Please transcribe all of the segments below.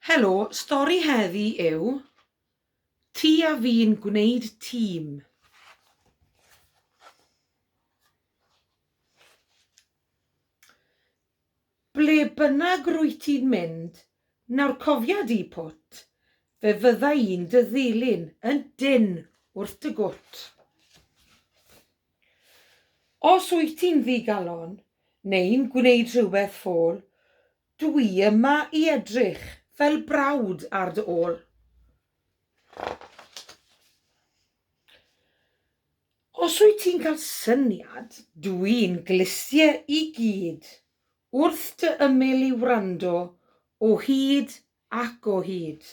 Helo, stori heddi yw Ti a fi'n gwneud tîm. Ble bynnag rwyt ti'n mynd, nawr cofia di pwt, fe fydda i'n dy ddilyn yn dyn wrth dy gwt. Os wyt ti'n ddigalon, neu'n gwneud rhywbeth ffôl, dwi yma i edrych fel brawd ar dy ôl. Os wyt ti'n cael syniad, dwi'n glistiau i gyd, wrth dy ymyl i wrando o hyd ac o hyd.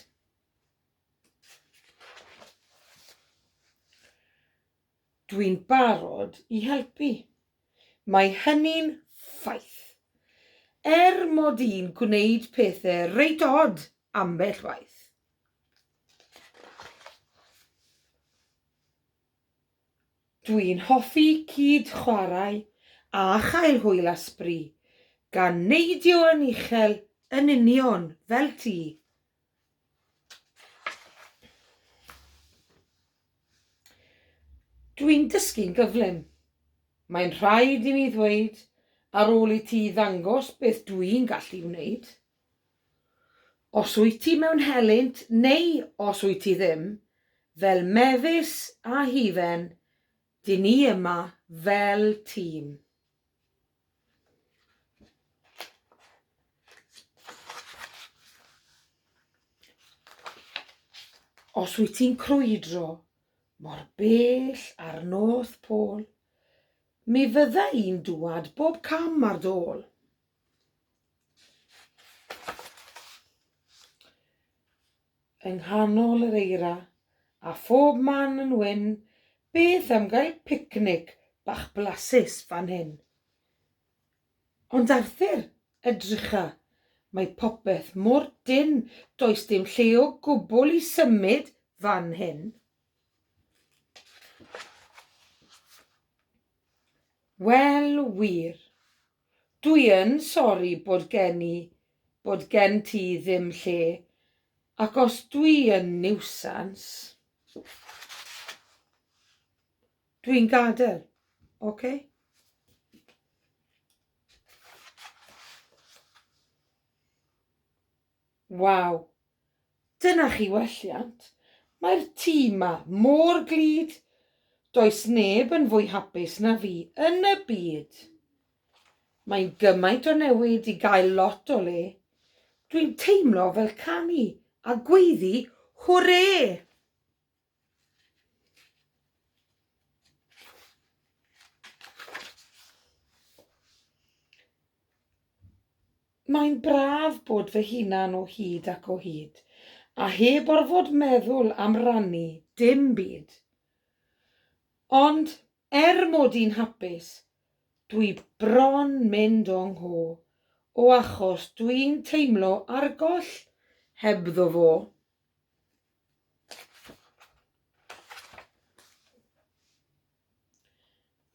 Dwi'n barod i helpu. Mae hynny'n ffaith. Mod i'n gwneud pethau reit od ambell waith. Dwi'n hoffi cyd chwarae a chael hwyl asbri, gan neidio yn uchel yn union fel ti. Dwi'n dysgu'n gyflym. Mae'n rhaid i mi ddweud ar ôl i ti ddangos beth dwi'n gallu wneud. Os wyt ti mewn helynt neu os wyt ti ddim, fel mefus a hufen, dyn ni yma fel tîm. Os wyt ti'n crwydro mor bell ar North Pole, mi fydda i'n dŵad bob cam ar dôl. Yng nghanol yr eira, a phob man yn wyn, beth am gael picnic bach blasus fan hyn. Ond Arthur, edrycha, mae popeth mor dyn, does dim lle o gwbl i symud fan hyn. Wel, wir, dwi yn sori bod gen ti ddim lle, ac os dwi yn niwsans, dwi'n gadael, oce? Waw, dyna chi welliant. Mae'r tîm yma mor glud, does neb yn fwy hapus na fi yn y byd. Mae'n gymaint o newid i gael lot o le. Dwi'n teimlo fel canu a gweiddi hwrê! Mae'n braf bod fy hunan o hyd ac o hyd, a heb orfod meddwl am rannu dim byd. Ond mod i'n hapus, dwi bron mynd o'n ngho, o achos dwi'n teimlo argoll hebddo fo.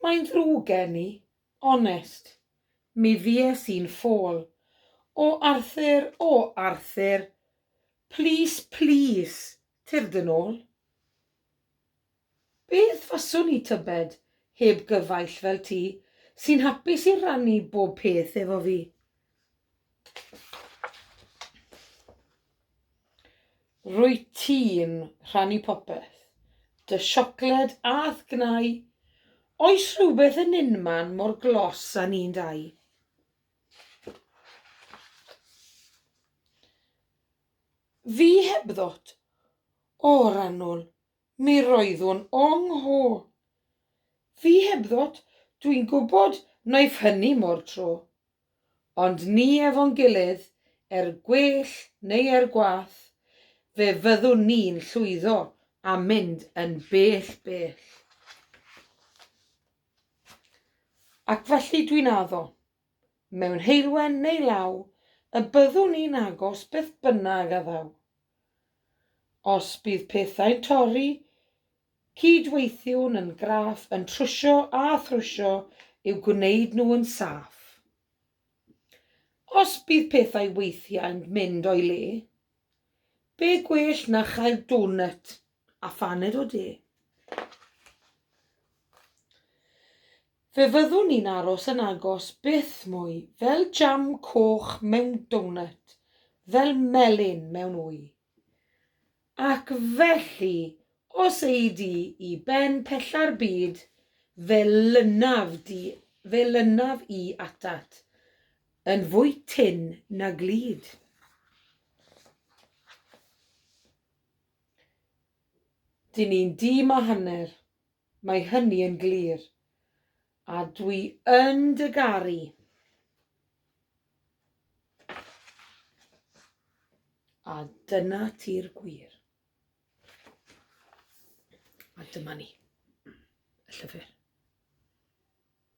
Mae'n ddrwg gen i, onest, mi fies i'n ffôl. O Arthur, please, tyrd yn ôl. Beth faswn i tybed, heb gyfaill fel ti, sy'n hapus i rannu bob peth efo fi? Rwyt ti'n rhannu popeth, dy siocled ath gnau, oes rhywbeth yn unman mor glos â ni'n dau? Fi hebddot, o rannwl, mi roeddwn o'n ngho. Fi hebddot, dwi'n gwybod wnaeth hynny mor tro, ond ni efo'n gilydd, gwell neu gwath, fe fyddwn ni'n llwyddo a mynd yn bell. Ac felly dwi'n addo, mewn heilwen neu law, y byddwn ni'n agos beth bynnag a ddaw. Os bydd pethau'n torri, cydweithiwn yn graff yn trwsio a thrwsio i'w gwneud nhw yn saff. Os bydd pethau weithiau'n mynd o'i le, Be gwell na chael donut a phaned o de. Fe fyddwn ni'n aros yn agos byth mwy, fel jam coch mewn donut, fel melyn mewn wy. Ac felly, os ei di i ben pella'r byd, fe lynaf i atat, yn fwy tyn na glid. Dyn ni'n dîm a hanner, mae hynny yn glir, a dwi yn dy garu. A dyna ti'r gwir. A dyma ni, y llyfr.